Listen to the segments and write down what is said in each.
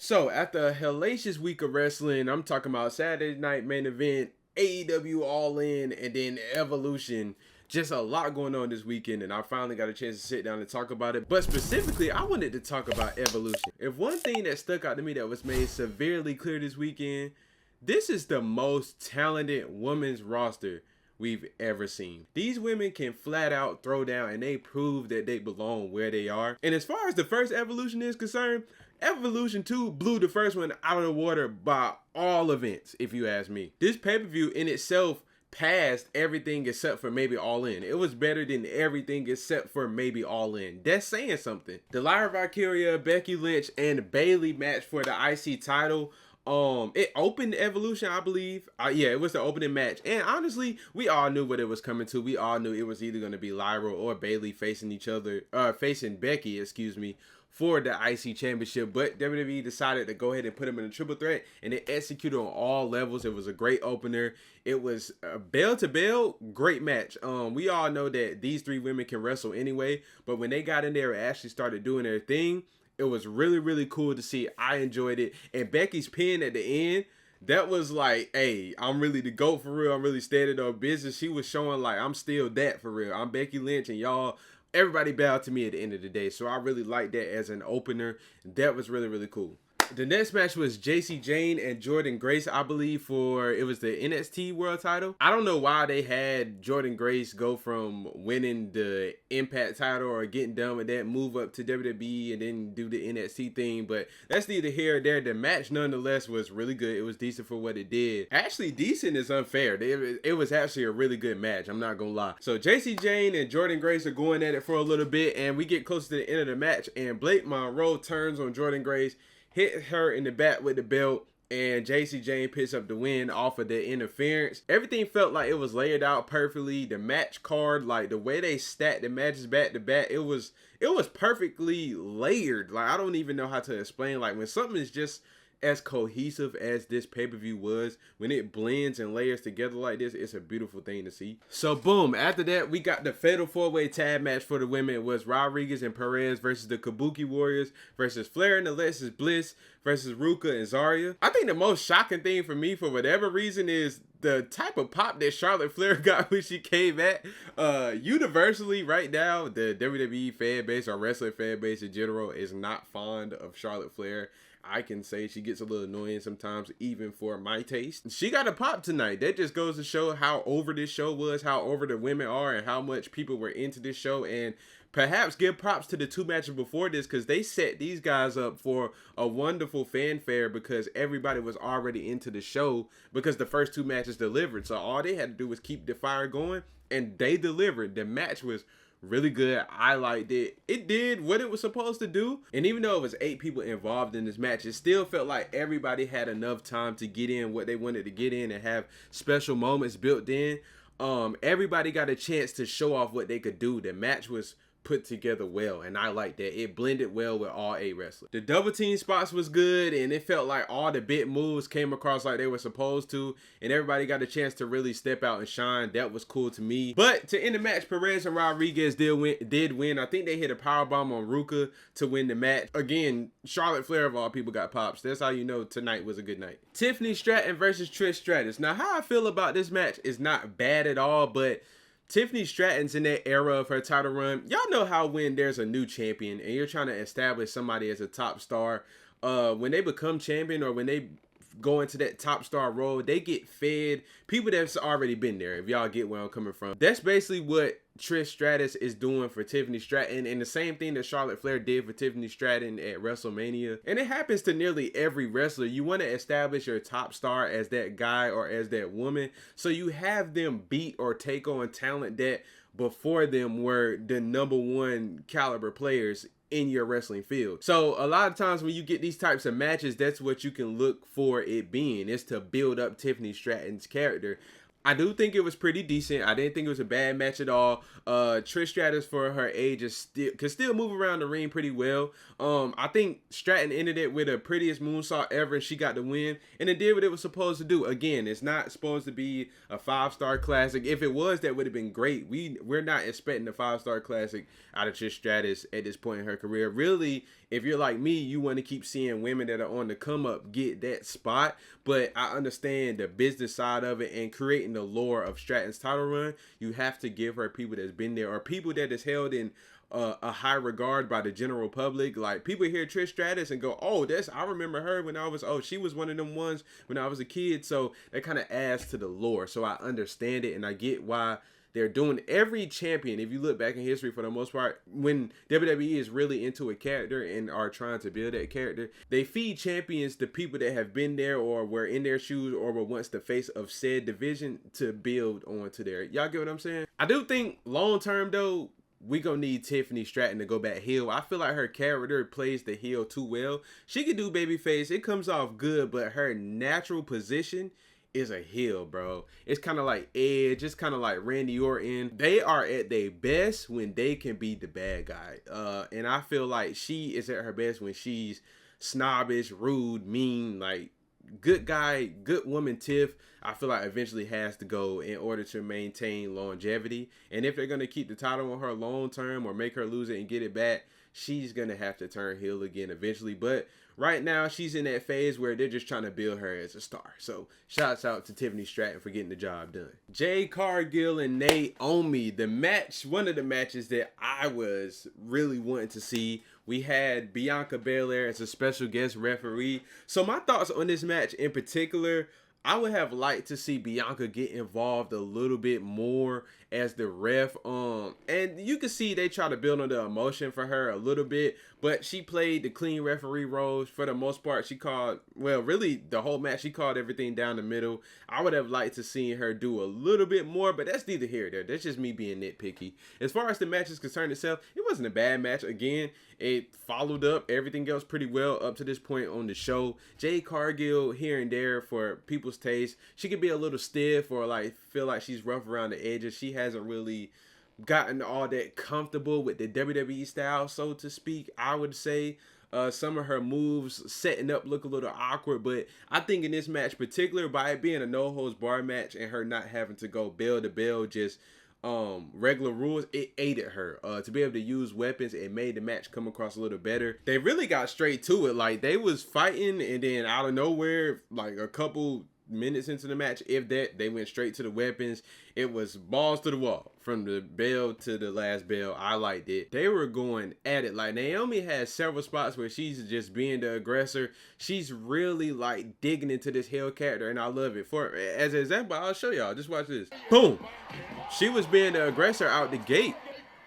So after a hellacious week of wrestling, I'm talking about Saturday night main event, AEW All In, and then Evolution. Just a lot going on this weekend, and I finally got a chance to sit down and talk about it. But specifically, I wanted to talk about Evolution. If one thing that stuck out to me that was made severely clear this weekend, this is the most talented women's roster we've ever seen. These women can flat out throw down, and they prove that they belong where they are. And as far as the first Evolution is concerned, Evolution 2 blew the first one out of the water by all events, if you ask me. This pay-per-view in itself passed everything except for maybe All In. It was better than everything except for maybe All In. That's saying something. The Lyra Valkyria, Becky Lynch, and Bayley match for the IC title. It opened Evolution, I believe. Yeah, it was the opening match, and honestly, we all knew what it was coming to. We all knew it was either going to be Lyra or Bayley facing each other, facing Becky, excuse me, for the IC championship. But WWE decided to go ahead and put them in a triple threat, and it executed on all levels. It was a great opener. It was a bell to bell, great match. We all know that these three women can wrestle anyway, but when they got in there and actually started doing their thing, it was really, really cool to see. I enjoyed it. And Becky's pin at the end, that was like, hey, I'm really the GOAT for real. I'm really standing on business. She was showing like, I'm still that for real. I'm Becky Lynch, and y'all, everybody bowed to me at the end of the day. So I really liked that as an opener. That was really, really cool. The next match was JC Jane and Jordynne Grace, I believe, for it was the NXT World Title. I don't know why they had Jordynne Grace go from winning the Impact title or getting done with that, move up to WWE and then do the NXT thing, but that's neither here or there. The match nonetheless was really good. It was decent for what it did. Actually, decent is unfair. It was actually a really good match. I'm not gonna lie. So JC Jane and Jordynne Grace are going at it for a little bit, and we get close to the end of the match, and Blake Monroe turns on Jordynne Grace, hit her in the back with the belt, and JC Jane picks up the win off of the interference. Everything felt like it was laid out perfectly. The match card, like the way they stacked the matches back to back, it was perfectly layered. Like, I don't even know how to explain. Like, when something is just as cohesive as this pay-per-view was, when it blends and layers together like this, it's a beautiful thing to see. So boom, after that, we got the fatal four-way tag match for the women. It was Rodriguez and Perez versus the Kabuki Warriors versus Flair and Alexis Bliss versus Ruka and Zarya. I think the most shocking thing for me, for whatever reason, is the type of pop that Charlotte Flair got when she came at. Universally right now, the WWE fan base or wrestling fan base in general is not fond of Charlotte Flair. I can say she gets a little annoying sometimes, even for my taste. She got a pop tonight. That just goes to show how over this show was, how over the women are, and how much people were into this show. And perhaps give props to the two matches before this, because they set these guys up for a wonderful fanfare, because everybody was already into the show because the first two matches delivered. So all they had to do was keep the fire going, and they delivered. The match was really good. I liked it. It did what it was supposed to do. And even though it was 8 people involved in this match, it still felt like everybody had enough time to get in what they wanted to get in and have special moments built in. Everybody got a chance to show off what they could do. The match was put together well, and I like that. It blended well with all 8 wrestlers. The double team spots was good, and it felt like all the big moves came across like they were supposed to, and everybody got a chance to really step out and shine. That was cool to me. But to end the match, Perez and Rodriguez did win. I think they hit a powerbomb on Ruka to win the match. Again, Charlotte Flair of all people got pops. That's how you know tonight was a good night. Tiffany Stratton versus Trish Stratus. Now, how I feel about this match is not bad at all, but Tiffany Stratton's in that era of her title run. Y'all know how when there's a new champion and you're trying to establish somebody as a top star, when they become champion or when they go into that top star role, they get fed people that's already been there, if y'all get where I'm coming from. That's basically what Trish Stratus is doing for Tiffany Stratton, and the same thing that Charlotte Flair did for Tiffany Stratton at WrestleMania. And it happens to nearly every wrestler. You want to establish your top star as that guy or as that woman, so you have them beat or take on talent that before them were the #1 caliber players in your wrestling field. So a lot of times when you get these types of matches, that's what you can look for it being, is to build up Tiffany Stratton's character. I do think it was pretty decent. I didn't think it was a bad match at all. Trish Stratus for her age is still can still move around the ring pretty well. I think Stratton ended it with the prettiest moonsault ever, and she got the win, and it did what it was supposed to do. Again, it's not supposed to be a 5-star classic. If it was, that would have been great. We're not expecting a 5-star classic out of Trish Stratus at this point in her career. Really, if you're like me, you want to keep seeing women that are on the come up get that spot. But I understand the business side of it and creating the lore of Stratton's title run. You have to give her people that's been there or people that is held in a high regard by the general public. Like, people hear Trish Stratus and go, "Oh, I remember her when I was, oh, she was one of them ones when I was a kid." So that kind of adds to the lore. So I understand it, and I get why they're doing every champion. If you look back in history, for the most part, when WWE is really into a character and are trying to build that character, they feed champions to people that have been there or were in their shoes or were once the face of said division to build onto there. Y'all get what I'm saying? I do think long term though, we gonna need Tiffany Stratton to go back heel. I feel like her character plays the heel too well. She can do babyface. It comes off good, but her natural position is a heel, bro. It's kind of like Edge. It's kind of like Randy Orton. They are at their best when they can be the bad guy. And I feel like she is at her best when she's snobbish, rude, mean, like good guy, good woman Tiff. I feel like eventually has to go in order to maintain longevity. And if they're going to keep the title on her long term or make her lose it and get it back, she's going to have to turn heel again eventually. But right now, she's in that phase where they're just trying to build her as a star. So, shouts out to Tiffany Stratton for getting the job done. Jade Cargill and Naomi, the match, one of the matches that I was really wanting to see. We had Bianca Belair as a special guest referee. So, my thoughts on this match in particular, I would have liked to see Bianca get involved a little bit more as the ref. And you can see they try to build on the emotion for her a little bit, but she played the clean referee role for the most part. She called, well, really the whole match, she called everything down the middle. I would have liked to see her do a little bit more, but that's neither here nor there. That's just me being nitpicky. As far as the match is concerned itself, it wasn't a bad match. Again, it followed up everything else pretty well up to this point on the show. Jade Cargill here and there for people's taste. She could be a little stiff or like feel like she's rough around the edges. She hasn't really gotten all that comfortable with the WWE style, so to speak. I would say some of her moves setting up look a little awkward, but I think in this match particular, by it being a no holds bar match and her not having to go bell to bell, just regular rules, it aided her to be able to use weapons. It made the match come across a little better. They really got straight to it. Like, they was fighting, and then out of nowhere, like a couple minutes into the match, if that, they went straight to the weapons. It was balls to the wall from the bell to the last bell. I liked it. They were going at it. Like, Naomi has several spots where she's just being the aggressor. She's really like digging into this heel character, and I love it. For as an example, I'll show y'all. Just watch this. Boom. She was being the aggressor out the gate.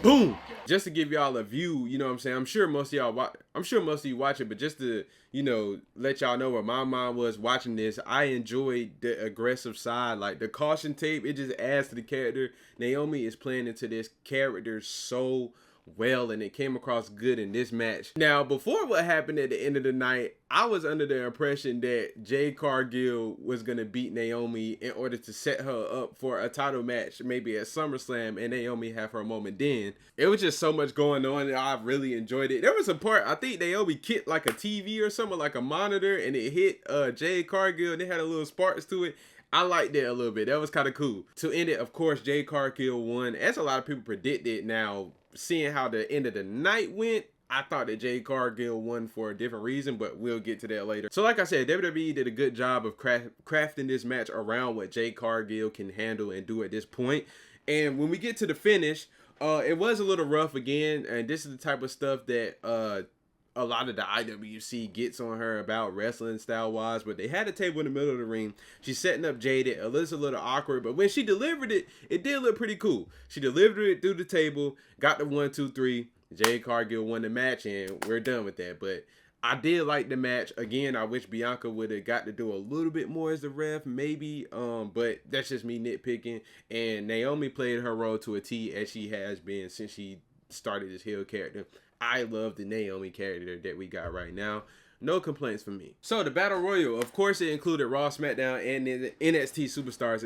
Boom. Just to give y'all a view, you know what I'm saying? I'm sure most of you watch it, but just to, you know, let y'all know where my mind was watching this, I enjoyed the aggressive side. Like, the caution tape, it just adds to the character. Naomi is playing into this character so well, and it came across good in this match. Now, before what happened at the end of the night, I was under the impression that Jade Cargill was going to beat Naomi in order to set her up for a title match, maybe at SummerSlam, and Naomi have her moment then. It was just so much going on, and I really enjoyed it. There was a part, I think Naomi kicked like a TV or something, like a monitor, and it hit Jade Cargill, and it had a little sparks to it. I liked that a little bit. That was kind of cool. To end it, of course, Jade Cargill won, as a lot of people predicted. Now, seeing how the end of the night went, I thought that Jade Cargill won for a different reason, but we'll get to that later. So like I said, WWE did a good job of crafting this match around what Jade Cargill can handle and do at this point. And when we get to the finish, it was a little rough again, and this is the type of stuff that a lot of the IWC gets on her about wrestling style wise, but they had a table in the middle of the ring. She's setting up Jaded. It looks a little awkward, but when she delivered it, it did look pretty cool. She delivered it through the table, got the 1, 2, 3. Jade Cargill won the match, and we're done with that. But I did like the match. Again, I wish Bianca would have got to do a little bit more as the ref, maybe. But that's just me nitpicking. And Naomi played her role to a T, as she has been since she started this heel character. I love the Naomi character that we got right now. No complaints from me. So the Battle Royal, of course, it included Raw, SmackDown, and the NXT Superstars,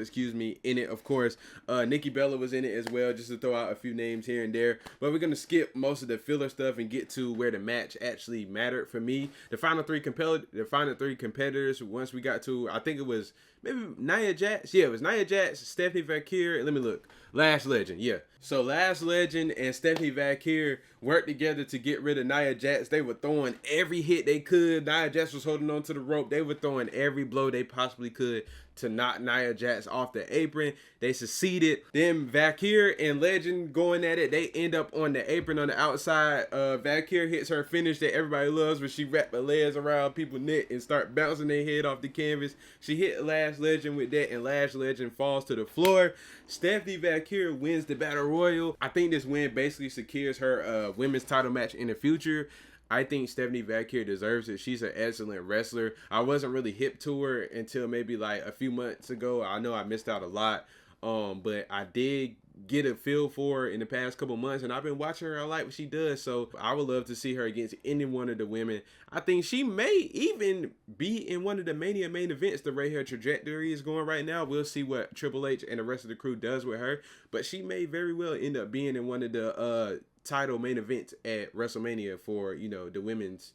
in it, of course. Nikki Bella was in it as well, just to throw out a few names here and there. But we're going to skip most of the filler stuff and get to where the match actually mattered for me. The final three competitors, once we got to, I think it was maybe Nia Jax. Yeah, it was Nia Jax, Stephanie Valkyrie. Let me look. Lash Legend, yeah. So Lash Legend and Stephanie Valkyrie worked together to get rid of Nia Jax. They were throwing every hit they could. Nia Jax was holding on to the rope. They were throwing every blow they possibly could to knock Nia Jax off the apron. They succeeded. Then Valkyrie and Legend going at it. They end up on the apron on the outside. Valkyrie hits her finish that everybody loves, where she wrapped her legs around people's neck and start bouncing their head off the canvas. She hit Lash Legend with that, and Lash Legend falls to the floor. Stephanie Valkyrie wins the Battle Royal. I think this win basically secures her women's title match in the future. I think Stephanie Valkyrie deserves it. She's an excellent wrestler. I wasn't really hip to her until maybe like a few months ago. I know I missed out a lot, but I did get a feel for her in the past couple months, and I've been watching her. I like what she does, so I would love to see her against any one of the women. I think she may even be in one of the Mania main events the way her trajectory is going right now. We'll see what Triple H and the rest of the crew does with her, but she may very well end up being in one of the title main events at WrestleMania for, you know, the women's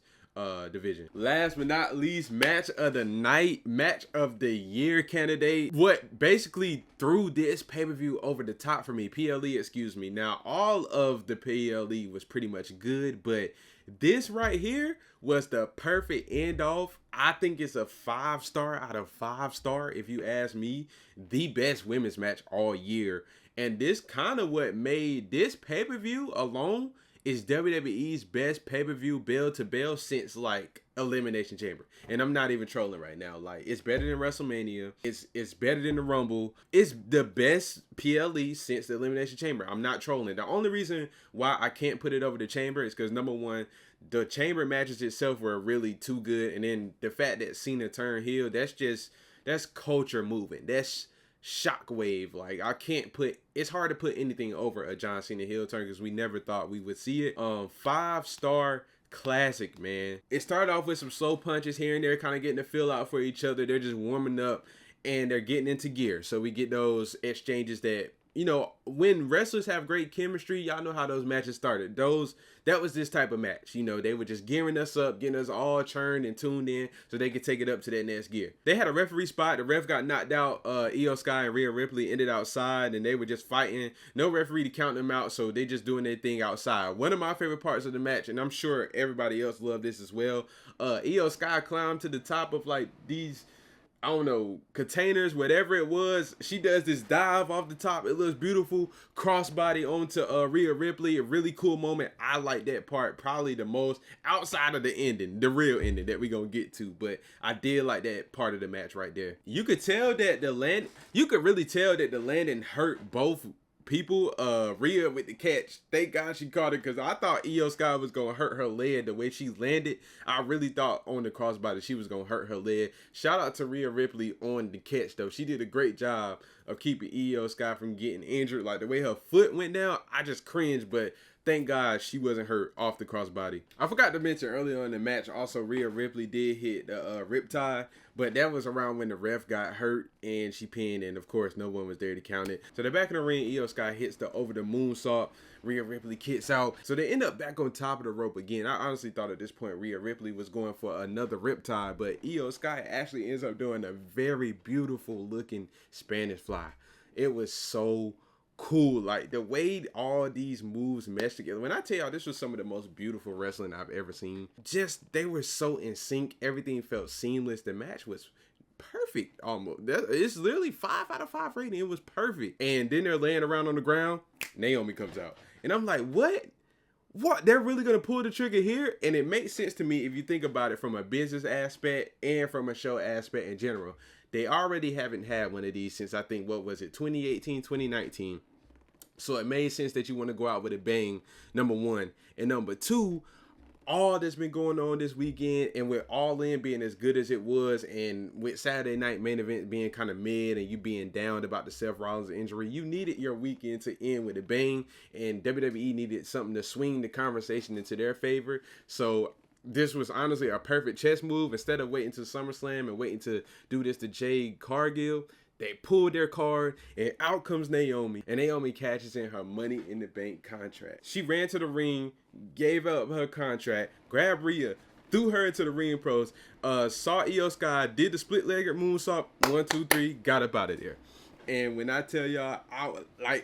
division. Last but not least, match of the night, match of the year candidate. What basically threw this pay-per-view over the top for me, PLE, excuse me. Now, all of the PLE was pretty much good, but this right here was the perfect end off. I think it's a 5-star out of 5-star, if you ask me. The best women's match all year. And this kind of what made this pay-per-view alone is WWE's best pay-per-view bell to bell since like Elimination Chamber. And I'm not even trolling right now. Like, it's better than WrestleMania. It's better than the Rumble. It's the best PLE since the Elimination Chamber. I'm not trolling. The only reason why I can't put it over the Chamber is because, number one, the Chamber matches itself were really too good. And then the fact that Cena turned heel, that's culture moving. That's shockwave. Like, it's hard to put anything over a John Cena heel turn because we never thought we would see it. 5-star classic, man. It started off with some slow punches here and there, kind of getting the feel out for each other. They're just warming up and they're getting into gear. So we get those exchanges that, you know, when wrestlers have great chemistry, y'all know how those matches started. That was this type of match. You know, they were just gearing us up, getting us all churned and tuned in so they could take it up to that next gear. They had a referee spot. The ref got knocked out. Io Sky and Rhea Ripley ended outside, and they were just fighting. No referee to count them out, so they just doing their thing outside. One of my favorite parts of the match, and I'm sure everybody else loved this as well, Io Sky climbed to the top of like these, I don't know, containers, whatever it was. She does this dive off the top. It looks beautiful. Crossbody onto Rhea Ripley. A really cool moment. I like that part probably the most, outside of the ending, the real ending that we gonna get to. But I did like that part of the match right there. You could really tell that the landing hurt both people. Rhea with the catch, thank God she caught it, because I thought Io Sky was gonna hurt her leg the way she landed. I really thought on the crossbody she was gonna hurt her leg. Shout out to Rhea Ripley on the catch though. She did a great job of keeping Io Sky from getting injured. Like the way her foot went down, I just cringed, but thank God she wasn't hurt off the crossbody. I forgot to mention earlier in the match, also Rhea Ripley did hit the Riptide, but that was around when the ref got hurt and she pinned, and of course no one was there to count it. So the back of the ring, Io Sky hits the over the moonsault. Rhea Ripley kicks out. So they end up back on top of the rope again. I honestly thought at this point Rhea Ripley was going for another Riptide, but Io Sky actually ends up doing a very beautiful looking Spanish fly. It was so cool. Like the way all these moves mesh together. When I tell y'all this was some of the most beautiful wrestling I've ever seen, just they were so in sync. Everything felt seamless. The match was perfect almost. It's literally 5 out of 5 rating. It was perfect. And then they're laying around on the ground. Naomi comes out. And I'm like, what? They're really going to pull the trigger here? And it makes sense to me if you think about it from a business aspect and from a show aspect in general. They already haven't had one of these since, I think, what was it, 2018, 2019. So it made sense that you want to go out with a bang, number one. And number two, all that's been going on this weekend, and with All In being as good as it was, and with Saturday Night Main Event being kind of mid, and you being down about the Seth Rollins injury, you needed your weekend to end with a bang, and WWE needed something to swing the conversation into their favor. So this was honestly a perfect chess move. Instead of waiting to SummerSlam and waiting to do this to Jade Cargill, they pulled their card, and out comes Naomi. And Naomi cashes in her Money in the Bank contract. She ran to the ring, gave up her contract, grabbed Rhea, threw her into the ring post, saw Io Sky, did the split-legged moonsault, 1, 2, 3, got up out of there. And when I tell y'all,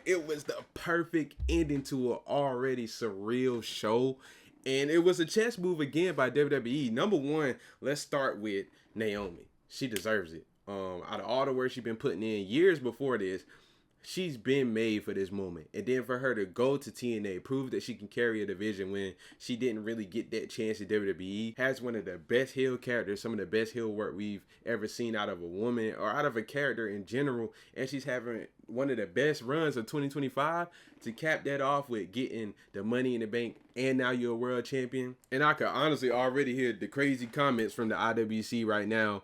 it was the perfect ending to an already surreal show. And it was a chess move again by WWE. Number one, let's start with Naomi. She deserves it. Out of all the work she's been putting in years before this, she's been made for this moment. And then for her to go to TNA, prove that she can carry a division when she didn't really get that chance at WWE, has one of the best heel characters, some of the best heel work we've ever seen out of a woman or out of a character in general. And she's having one of the best runs of 2025 to cap that off with getting the Money in the Bank, and now you're a world champion. And I could honestly already hear the crazy comments from the IWC right now.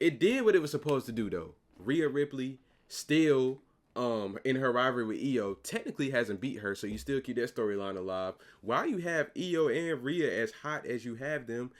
It did what it was supposed to do though. Rhea Ripley still in her rivalry with Io technically hasn't beat her, so you still keep that storyline alive. While you have Io and Rhea as hot as you have them,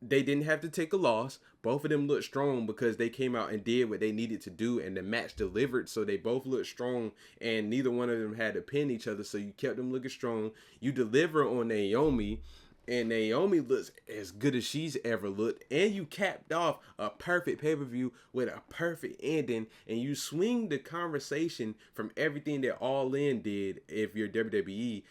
they didn't have to take a loss. Both of them looked strong because they came out and did what they needed to do, and the match delivered, so they both looked strong, and neither one of them had to pin each other, so you kept them looking strong. You deliver on Naomi, and Naomi looks as good as she's ever looked. And you capped off a perfect pay-per-view with a perfect ending. And you swing the conversation from everything that All In did, if you're WWE,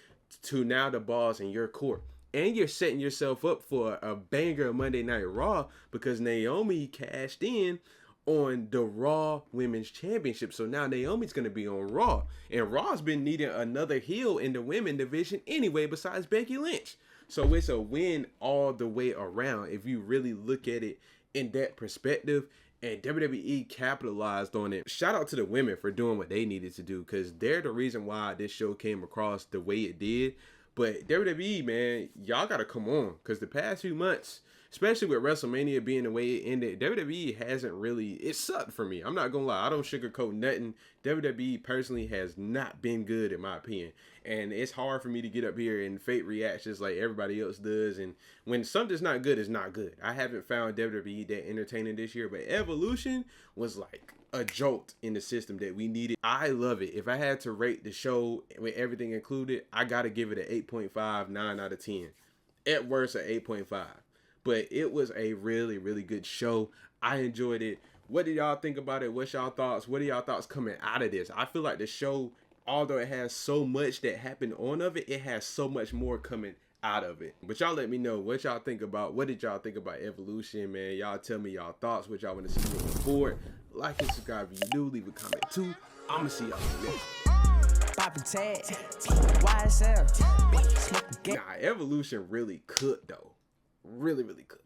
to now the ball's in your court. And you're setting yourself up for a banger Monday Night Raw because Naomi cashed in on the Raw Women's Championship. So now Naomi's going to be on Raw. And Raw's been needing another heel in the women division anyway besides Becky Lynch. So it's a win all the way around if you really look at it in that perspective. And WWE capitalized on it. Shout out to the women for doing what they needed to do, because they're the reason why this show came across the way it did. But WWE, man, y'all got to come on, because the past few months, especially with WrestleMania being the way it ended, WWE hasn't really, it sucked for me. I'm not going to lie. I don't sugarcoat nothing. WWE personally has not been good in my opinion. And it's hard for me to get up here and fake reactions like everybody else does. And when something's not good, it's not good. I haven't found WWE that entertaining this year, but Evolution was like a jolt in the system that we needed. I love it. If I had to rate the show with everything included, I got to give it an 8.5, 9 out of 10. At worst, an 8.5. But it was a really, really good show. I enjoyed it. What did y'all think about it? What's y'all thoughts? What are y'all thoughts coming out of this? I feel like the show, although it has so much that happened on of it, it has so much more coming out of it. But y'all let me know what y'all think about. What did y'all think about Evolution, man? Y'all tell me y'all thoughts. What y'all want to see moving forward. Like and subscribe if you do. Leave a comment too. I'ma see y'all next. Poppin' tag, YSL. Nah, Evolution really cooked though. Really, really cooked.